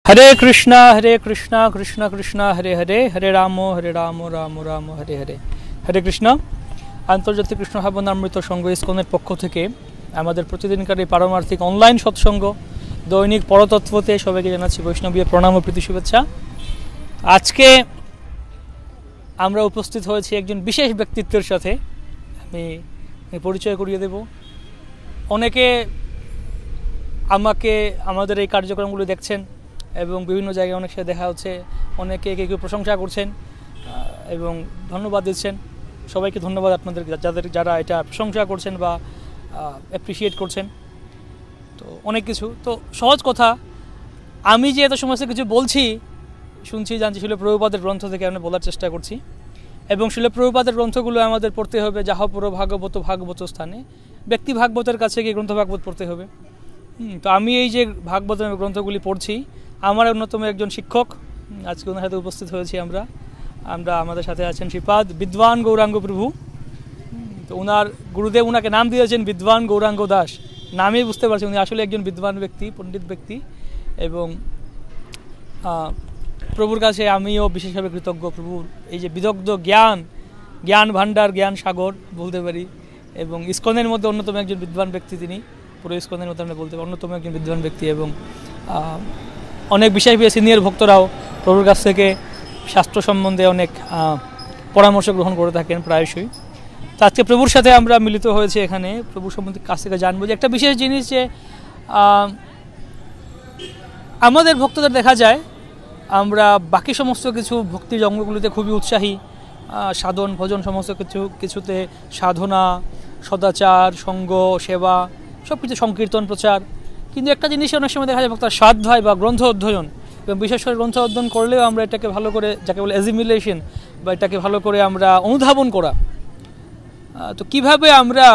हरे कृष्णा कृष्ण कृष्ण हरे हरे हरे राम राम राम हरे हरे हरे कृष्ण। आंतर्जातिक कृष्ण भावनामृत संघ इस्कনের পক্ষ থেকে আমাদের প্রতিদিনকার এই পারমার্থিক অনলাইন সৎসঙ্গ দৈনিক পরতত্ত্বতে সবাইকে জানাচ্ছি বৈষ্ণবীয় প্রণাম ও প্রীতি শুভেচ্ছা। আজকে আমরা উপস্থিত হয়েছি একজন বিশেষ ব্যক্তিত্বের সাথে। আমি পরিচয় করিয়ে দেব। অনেকে আমাকে আমাদের এই কার্যক্রমগুলো দেখছেন এবং বিভিন্ন জায়গায় অনেক সাথে দেখা হচ্ছে, অনেকে কেউ প্রশংসা করছেন এবং ধন্যবাদ দিচ্ছেন। সবাইকে ধন্যবাদ আপনাদের যারা এটা প্রশংসা করছেন বা অ্যাপ্রিসিয়েট করছেন। তো অনেক কিছু তো সহজ কথা, আমি যে এত সমস্ত কিছু বলছি শুনছি জানছি শিল প্রভুপাদের গ্রন্থ থেকে আমি বলার চেষ্টা করছি এবং শিল প্রভুপাদের গ্রন্থগুলো আমাদের পড়তে হবে। যাহা পুর ভাগবত স্থানে ব্যক্তি ভাগবতের কাছে গিয়ে গ্রন্থ ভাগবত পড়তে হবে। তো আমি এই যে ভাগবত গ্রন্থগুলি পড়ছি, আমার অন্যতম একজন শিক্ষক আজকে ওনার সাথে উপস্থিত হয়েছি। আমরা আমাদের সাথে আছেন শ্রীপাদ বিদ্বান গৌরাঙ্গ প্রভু। তো ওনার গুরুদেব ওনাকে নাম দিয়েছেন বিদ্বান গৌরাঙ্গ দাস। নামেই বুঝতে পারছি উনি আসলে একজন বিদ্বান ব্যক্তি, পণ্ডিত ব্যক্তি এবং প্রভুর কাছে আমিও বিশেষভাবে কৃতজ্ঞ। প্রভুর এই যে বিদগ্ধ জ্ঞান ভাণ্ডার, জ্ঞান সাগর বলতে পারি এবং ইস্কনের মধ্যে অন্যতম একজন বিদ্বান ব্যক্তি তিনি। পুরো ইস্কনের মধ্যে আমরা বলতে পারি অন্যতম একজন বিদ্বান ব্যক্তি এবং অনেক বিষয় সিনিয়র ভক্তরাও প্রভুর কাছ থেকে শাস্ত্র সম্বন্ধে অনেক পরামর্শ গ্রহণ করে থাকেন প্রায়শই। তো আজকে প্রভুর সাথে আমরা মিলিত হয়েছে এখানে প্রভুর সম্বন্ধে কাছ থেকে জানবো যে একটা বিশেষ জিনিস যে আমাদের ভক্তদের দেখা যায় আমরা বাকি সমস্ত কিছু ভক্তির অঙ্গগুলিতে খুবই উৎসাহী, সাধন ভজন সমস্ত কিছুতে সাধনা, সদাচার, সঙ্গ, সেবা সব কিছু, সংকীর্তন, প্রচার। কিন্তু একটা জিনিস অনেক সময় দেখা যায় ভক্তরা স্বাধ্যায় বা গ্রন্থ অধ্যয়ন, এবং বিশেষ করে গ্রন্থ অধ্যয়ন করলেও আমরা এটাকে ভালো করে যাকে বলে অ্যাজিমিলেশন বা এটাকে ভালো করে আমরা অনুধাবন করা। তো কিভাবে আমরা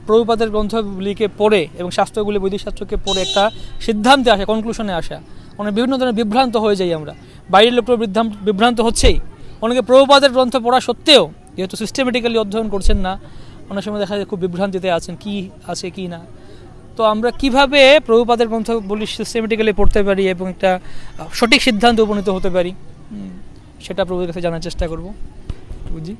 প্রভুপাদের গ্রন্থগুলিকে পড়ে এবং শাস্ত্রগুলি বৈদিক শাস্ত্রকে পড়ে একটা সিদ্ধান্তে আসা, কনক্লুশনে আসা। অনেক বিভিন্ন ধরনের বিভ্রান্ত হয়ে যাই আমরা, বাইরের লোক বিভ্রান্ত হচ্ছেই। অনেকে প্রভুপাদের গ্রন্থ পড়া সত্ত্বেও যেহেতু সিস্টেমেটিক্যালি অধ্যয়ন করছেন না, অনেক সময় দেখা যায় খুব বিভ্রান্তিতে আছেন কি আছে কি না। তো আমরা কিভাবে প্রভুপাদের গ্রন্থগুলি সিস্টেমেটিক্যালি পড়তে পারি এবং একটা সঠিক সিদ্ধান্তে উপনীত হতে পারি সেটা প্রভুর কাছে জানার চেষ্টা করব। বুঝি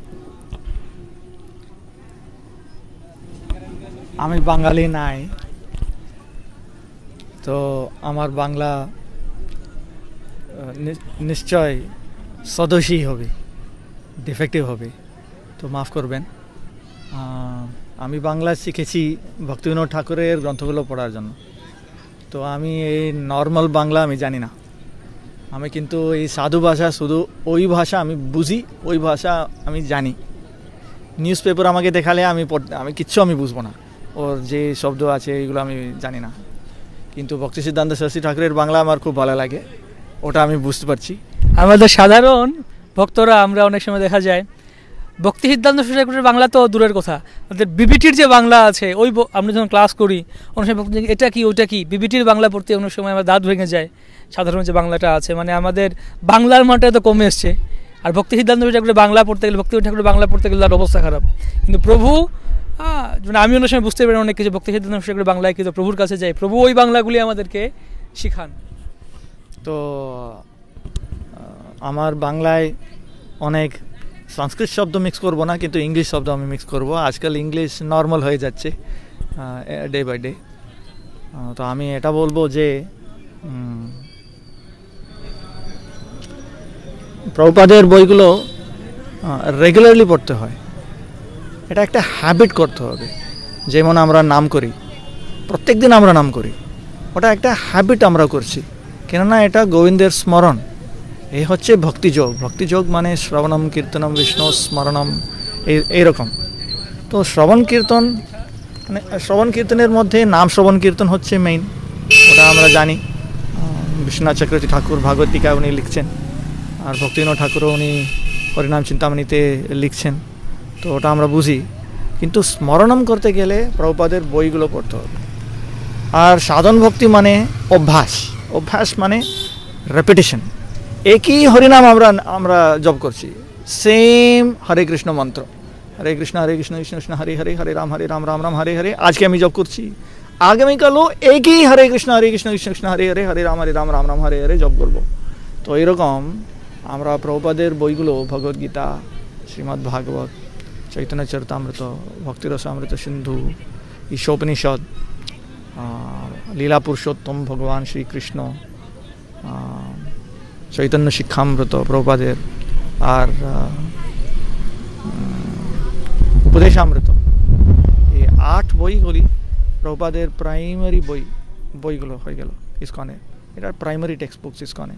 আমি বাঙালি নাই, তো আমার বাংলা নিশ্চয় সদোষী হবে, ডিফেক্টিভ হবে, তো মাফ করবেন। আমি বাংলা শিখেছি ভক্তিবিনোদ ঠাকুরের গ্রন্থগুলো পড়ার জন্য। তো আমি এই নর্মাল বাংলা আমি জানি না। আমি কিন্তু এই সাধু ভাষা শুধু ওই ভাষা আমি বুঝি, ওই ভাষা আমি জানি। নিউজ পেপার আমাকে দেখালে আমি কিচ্ছু আমি বুঝবো না, ওর যে শব্দ আছে এইগুলো আমি জানি না। কিন্তু ভক্তি সিদ্ধান্ত সরস্বতী ঠাকুরের বাংলা আমার খুব ভালো লাগে, ওটা আমি বুঝতে পারছি। আমাদের সাধারণ ভক্তরা আমরা অনেক সময় দেখা যায় ভক্তি সিদ্ধান্ত সরস্বতী ঠাকুরের বাংলা তো দূরের কথা, আমাদের বিবিটির যে বাংলা আছে ওই আমরা যখন ক্লাস করি অনেক সময় ভক্তি এটা কি ওইটা কি বিবিটির বাংলা পড়তে অনেক সময় আমার দাঁত ভেঙে যায়। সাধারণ যে বাংলাটা আছে মানে আমাদের বাংলার মানটা তো কমে এসছে, আর ভক্তি সিদ্ধান্ত সরস্বতী ঠাকুরের বাংলা পড়তে গেলে ভক্তি ঠাকুরের বাংলা পড়তে গেলে তার অবস্থা খারাপ। কিন্তু প্রভু আমি অনেক সময় বুঝতে পারি অনেক কিছু ভক্তি সিদ্ধান্ত সরস্বতী ঠাকুরের বাংলায় কিন্তু প্রভুর কাছে যাই, প্রভু ওই বাংলাগুলি আমাদেরকে শিখান। তো আমার বাংলায় অনেক সংস্কৃত শব্দ মিক্স করবো না, কিন্তু ইংলিশ শব্দ আমি মিক্স করবো। আজকাল ইংলিশ নর্মাল হয়ে যাচ্ছে ডে বাই ডে। তো আমি এটা বলবো যে প্রভুপাদের বইগুলো রেগুলারলি পড়তে হয়, এটা একটা হ্যাবিট করতে হবে। যেমন আমরা নাম করি, প্রত্যেক দিন আমরা নাম করি, ওটা একটা হ্যাবিট আমরা করছি, কেননা এটা গোবিন্দের স্মরণ। এই হচ্ছে ভক্তিযোগ। ভক্তিযোগ মানে শ্রবণম কীর্তনম বিষ্ণু স্মরণম এইরকম। তো শ্রবণ কীর্তনের মধ্যে নাম শ্রবণ কীর্তন হচ্ছে মেইন, ওটা আমরা জানি। বিশ্বনাথ চক্রবর্তী ঠাকুর ভাগবতিকা উনি লিখছেন, আর ভক্তিবিনোদ ঠাকুরও উনি হরিনাম চিন্তামণিতে লিখছেন, তো ওটা আমরা বুঝি। কিন্তু স্মরণম করতে গেলে প্রভুপাদের বইগুলো পড়তে হবে। আর সাধন ভক্তি মানে অভ্যাস মানে রেপিটেশন। একই হরিনাম আমরা জপ করছি, সেম হরে কৃষ্ণ মন্ত্র, হরে কৃষ্ণ কৃষ্ণ কৃষ্ণ হরে হরে, হরে রাম রাম রাম হরে হরে। আজকে আমি জপ করছি, আগামীকালও একই হরে কৃষ্ণ কৃষ্ণ কৃষ্ণ হরে হরে, হরে রাম রাম রাম হরে হরে জপ করবো। তো এইরকম আমরা প্রভুপাদের বইগুলো ভগবদ্গীতা, শ্রীমদ্ ভাগবত, চৈতন্য চরিতামৃত, ভক্তিরসামৃত সিন্ধু, ঈশোপনিষদ, লীলা পুরুষোত্তম ভগবান শ্রীকৃষ্ণ, চৈতন্য শিক্ষামৃত প্রভুপাদের, আর উপদেশামৃত, এই 8 বইগুলি প্রভুপাদের প্রাইমারি বইগুলো হয়ে গেল ইসকনে। এটা প্রাইমারি টেক্সট বুকস ইসকনে।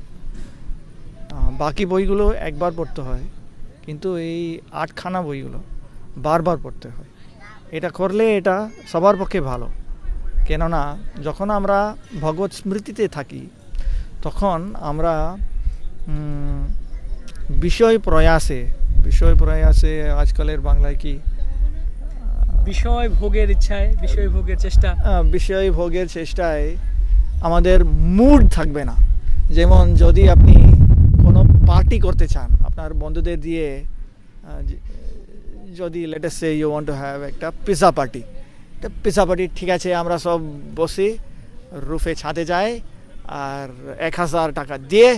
বাকি বইগুলো একবার পড়তে হয়, কিন্তু এই 8খানা বইগুলো বারবার পড়তে হয়। এটা করলে এটা সবার পক্ষে ভালো, কেননা যখন আমরা ভগবত স্মৃতিতে থাকি তখন আমরা বিষয় প্রয়াসে আজকালের বাংলায় কি বিষয় ভোগের ইচ্ছায়, বিষয় ভোগের চেষ্টায় আমাদের মুড থাকবে না। যেমন যদি আপনি কোনো পার্টি করতে চান আপনার বন্ধুদের দিয়ে, যদি let us say you want to have একটা পিৎজা পার্টি, ঠিক আছে, আমরা সব বসে রুফে ছাদে যাই আর 1000 টাকা দিয়ে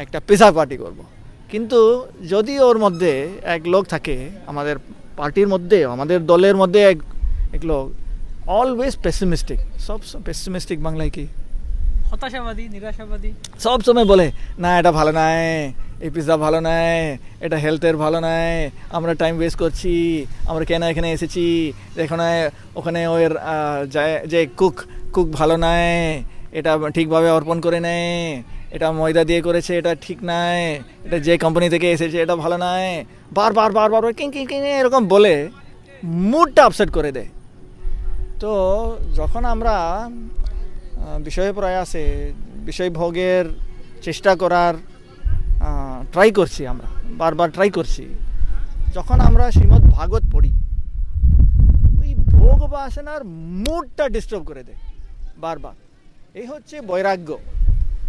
একটা পিৎজা পার্টি করব। কিন্তু যদি ওর মধ্যে এক লোক থাকে, আমাদের পার্টির মধ্যে, আমাদের দলের মধ্যে এক লোক অলওয়েজ পেসিমিস্টিক, সব পেসিমিস্টিক বাংলায় কি হতাশাবাদী, নিরাশাবাদী, সব সময় বলে না এটা ভালো নয়, এই পিৎজা ভালো নয়, এটা হেলথের ভালো নয়, আমরা টাইম ওয়েস্ট করছি, আমরা কেন এখানে এসেছি, ওখানে ওর যে কুক ভালো নয়, এটা ঠিকভাবে অর্পণ করে নেয়, এটা ময়দা দিয়ে করেছে, এটা ঠিক নয়, এটা যে কোম্পানি থেকে এসেছে এটা ভালো নয়, বারবার কিং এরকম বলে মুডটা আপসেট করে দেয়। তো যখন আমরা বিষয় প্রয়াসে, বিষয় ভোগের চেষ্টা করার ট্রাই করছি, আমরা বারবার ট্রাই করছি, যখন আমরা শ্রীমদ্ ভাগবত পড়ি, ওই ভোগ বাসনার মুডটা ডিস্টার্ব করে দেয় বারবার। এই হচ্ছে বৈরাগ্য।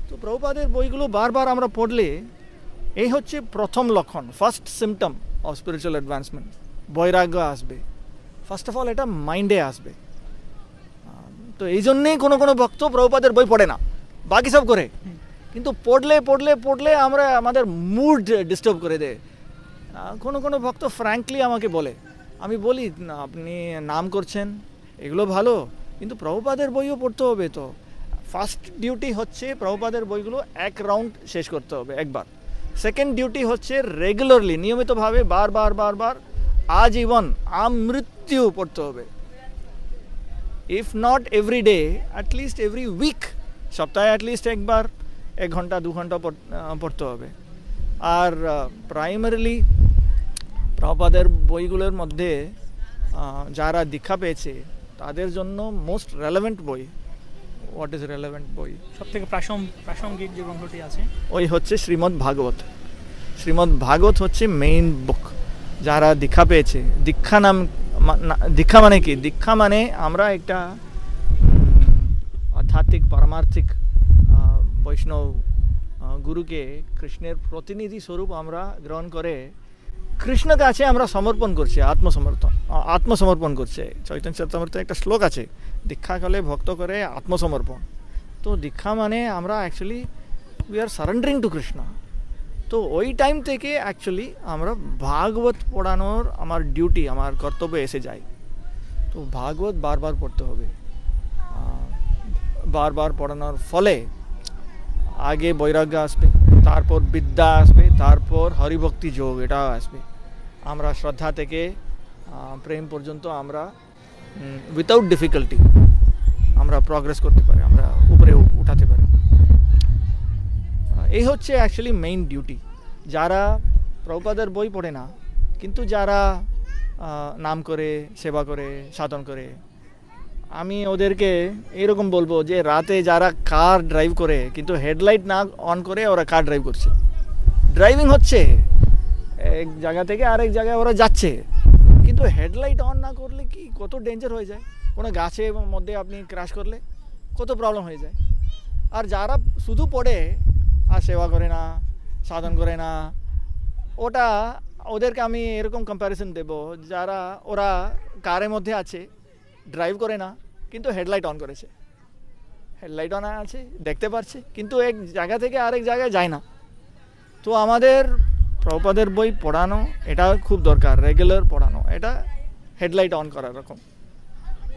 তো প্রভুপাদের বইগুলো বারবার আমরা পড়লে এই হচ্ছে প্রথম লক্ষণ, first symptom of spiritual advancement. বৈরাগ্য আসবে, ফার্স্ট অফ অল এটা মাইন্ডে আসবে। তো এই জন্যেই কোনো ভক্ত প্রভুপাদের বই পড়ে না, বাকি সব করে, কিন্তু পড়লে আমরা আমাদের মুড ডিস্টার্ব করে দেয়। কোনো ভক্ত ফ্র্যাঙ্কলি আমাকে বলে, আমি বলি আপনি নাম করছেন এগুলো ভালো, কিন্তু প্রভুপাদের বইও পড়তে হবে। তো ফার্স্ট ডিউটি হচ্ছে প্রভুপাদের বইগুলো এক রাউন্ড শেষ করতে হবে একবার। সেকেন্ড ডিউটি হচ্ছে রেগুলারলি, নিয়মিতভাবে বারবার আজীবন আমৃত্যু পড়তে হবে। If not every day, at least every week, সপ্তাহে অ্যাটলিস্ট একবার 1 ঘন্টা 2 ঘন্টা পড়তে হবে। আর প্রাইমারিলি প্রভুপাদের বইগুলোর মধ্যে যারা দীক্ষা পেয়েছে তাদের জন্য মোস্ট রেলেভেন্ট বই, হোয়াট ইজ রেলেভেন্ট বই, সব থেকে প্রাসঙ্গিক যে গ্রন্থটি আছে ওই হচ্ছে শ্রীমদ্ ভাগবত হচ্ছে মেইন বুক। যারা দীক্ষা পেয়েছে, দীক্ষা মানে কি? দীক্ষা মানে আমরা একটা আধ্যাত্মিক পারমার্থিক বৈষ্ণব গুরুকে কৃষ্ণের প্রতিনিধি স্বরূপ আমরা গ্রহণ করে কৃষ্ণের কাছে আমরা সমর্পণ করছি, আত্মসমর্পণ করছে। চৈতন্য চরিতামৃতে একটা শ্লোক আছে, দীক্ষা কালে ভক্ত করে আত্মসমর্পণ। তো দীক্ষা মানে আমরা actually we are surrendering to Krishna. তো ওই টাইম থেকে অ্যাকচুয়ালি আমরা ভাগবত পড়ানোর আমার ডিউটি, আমার কর্তব্য এসে যায়। তো ভাগবত বারবার পড়তে হবে। বারবার পড়ানোর ফলে আগে বৈরাগ্য আসবে, তারপর বিদ্যা আসবে, তারপর হরিভক্তি যোগ এটাও আসবে। আমরা শ্রদ্ধা থেকে প্রেম পর্যন্ত আমরা উইথাউট ডিফিকাল্টি আমরা প্রগ্রেস করতে পারি, আমরা উপরে উঠাতে পারি। এই হচ্ছে অ্যাকচুয়ালি মেইন ডিউটি। যারা প্রভুপাদের বই পড়ে না, কিন্তু যারা নাম করে, সেবা করে, সাধন করে, আমি ওদেরকে এরকম বলবো যে রাতে যারা কার ড্রাইভ করে কিন্তু হেডলাইট না অন করে ওরা কার ড্রাইভ করছে, ড্রাইভিং হচ্ছে, এক জায়গা থেকে আরেক জায়গায় ওরা যাচ্ছে, কিন্তু হেডলাইট অন না করলে কি কত ডেঞ্জার হয়ে যায়। কোনো গাছের মধ্যে আপনি ক্র্যাশ করলে কত প্রবলেম হয়ে যায়। আর যারা শুধু পড়ে আর সেবা করে না, সাধন করে না, ওদেরকে আমি এরকম কম্প্যারিজন দেব, ওরা কারের মধ্যে আছে, ড্রাইভ করে না, কিন্তু হেডলাইট অন করেছে, হেডলাইট অন আছে, দেখতে পাচ্ছে, কিন্তু এক জায়গা থেকে আরেক জায়গায় যায় না। তো আমাদের প্রভুপাদের বই পড়ানো এটা খুব দরকার, রেগুলার পড়ানো, এটা হেডলাইট অন করার রকম।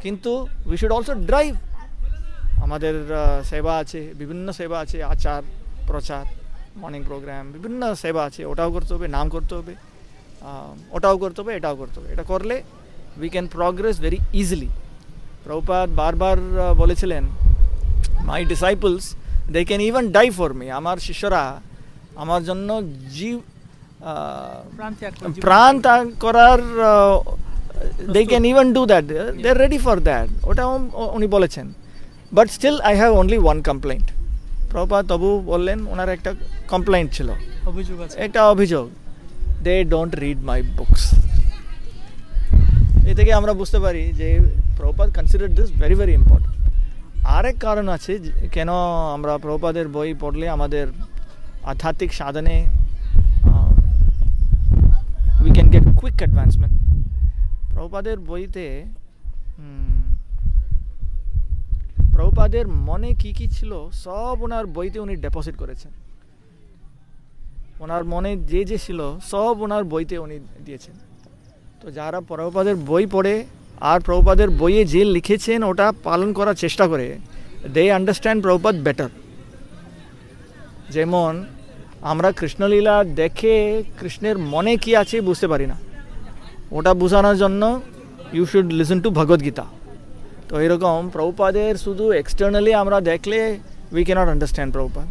কিন্তু উই শুড অলসো ড্রাইভ। আমাদের সেবা আছে, বিভিন্ন সেবা আছে, আচার প্রচার, মর্নিং প্রোগ্রাম, বিভিন্ন সেবা আছে, ওটাও করতে হবে, নাম করতে হবে, ওটাও করতে হবে, এটাও করতে হবে। এটা করলে we can progress very easily. Prabhupada বারবার বলেছিলেন, my disciples they can even die for me. আমার শিষ্যরা আমার জন্য প্রাণ ত্যাগ করার, they can even do that, they are ready for that, ওটাও উনি বলেছেন। But still I have only one complaint. Prabhupada তবু বললেন, ওনার একটা কমপ্লেন্ট ছিল, একটা অভিযোগ, they don't read my books. এ থেকে আমরা বুঝতে পারি যে Prabhupada consider this very very important. আরেক কারণ আছে কেন আমরা প্রভুপাদের বই পড়লে আমাদের আধ্যাত্মিক সাধনে we can get quick advancement. প্রভুপাদের বইতে প্রভুপাদের মনে কি কি ছিল সব ওনার বইতে উনি ডিপোজিট করেছেন। ওনার মনে যে যে ছিল সব ওনার বইতে উনি দিয়েছেন। তো যারা প্রভুপাদের বই পড়ে আর প্রভুপাদের বইয়ে যে লিখেছেন ওটা পালন করার চেষ্টা করে, দে আন্ডারস্ট্যান্ড প্রভুপাদ বেটার। যেমন আমরা কৃষ্ণলীলা দেখে কৃষ্ণের মনে কি আছে বুঝতে পারি না, ওটা বোঝানোর জন্য you should listen to Bhagavad Gita. তো এরকম প্রভুপাদের শুধু এক্সটার্নালি আমরা দেখলে we cannot understand Prabhupada.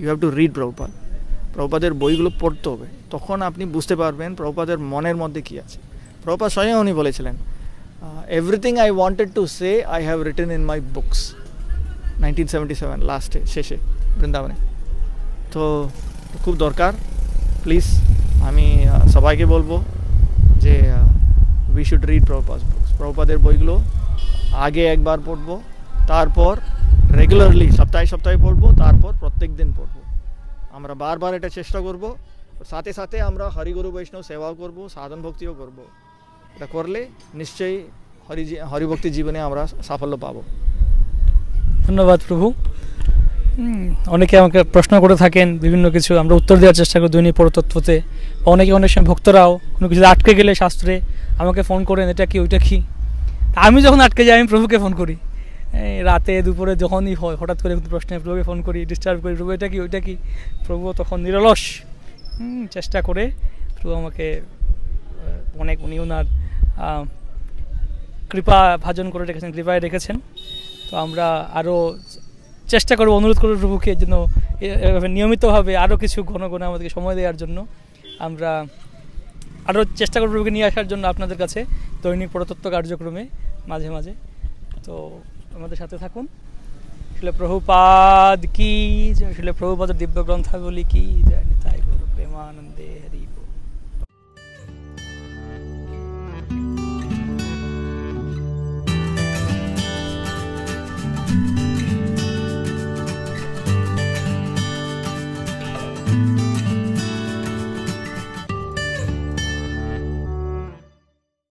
You have to read Prabhupada. প্রভুপাদের বইগুলো পড়তে হবে, তখন আপনি বুঝতে পারবেন প্রভুপাদের মনের মধ্যে কী আছে। প্রভুপাদ স্বয়ং উনি বলেছিলেন, everything I wanted to say I have written in my books, 1977 লাস্টে শেষে বৃন্দাবনে। তো খুব দরকার, প্লিজ আমি সবাইকে বলবো যে we should read Prabhupada books. প্রভুপাদের বইগুলো আগে একবার পড়বো, তারপর রেগুলারলি সপ্তাহে সপ্তাহে পড়বো, তারপর প্রত্যেক দিন পড়বো। আমরা বারবার এটা চেষ্টা করব, সাথে সাথে আমরা হরিগুরু বৈষ্ণব সেবাও করব, সাধন ভক্তিও করব। এটা করলে নিশ্চয়ই হরিভক্তি জীবনে আমরা সাফল্য পাবো। ধন্যবাদ প্রভু। অনেকে আমাকে প্রশ্ন করে থাকেন বিভিন্ন কিছু, আমরা উত্তর দেওয়ার চেষ্টা করি দৈনিক পরতত্ত্বতে। অনেক সময় ভক্তরাও কোনো কিছু আটকে গেলে শাস্ত্রে আমাকে ফোন করেন, এটা কি ওইটা কি। আমি যখন আটকে যাই আমি প্রভুকে ফোন করি, রাতে দুপুরে যখনই হয় হঠাৎ করে প্রশ্নে প্রভুকে ফোন করি, ডিস্টার্ব করি, প্রভু এটা কি ওইটা কি। প্রভু তখন নিরলস চেষ্টা করে, প্রভু আমাকে অনেক, উনি ওনার কৃপা ভাজন করে রেখেছেন, কৃপায় রেখেছেন। তো আমরা আরও চেষ্টা করবো, অনুরোধ করবো প্রভুকে যেন নিয়মিতভাবে আরও কিছু ঘন ঘন আমাদেরকে সময় দেওয়ার জন্য। আমরা আরও চেষ্টা করবো প্রভুকে নিয়ে আসার জন্য আপনাদের কাছে দৈনিক পরতত্ত্ব কার্যক্রমে মাঝে মাঝে। তো আমাদের সাথে থাকুন। শিল প্রভুপাদ কি জয়, শিল প্রভুপাদের দিব্য গ্রন্থাবলী কি জয়, নিতাই গৌর প্রেমানন্দে হরি।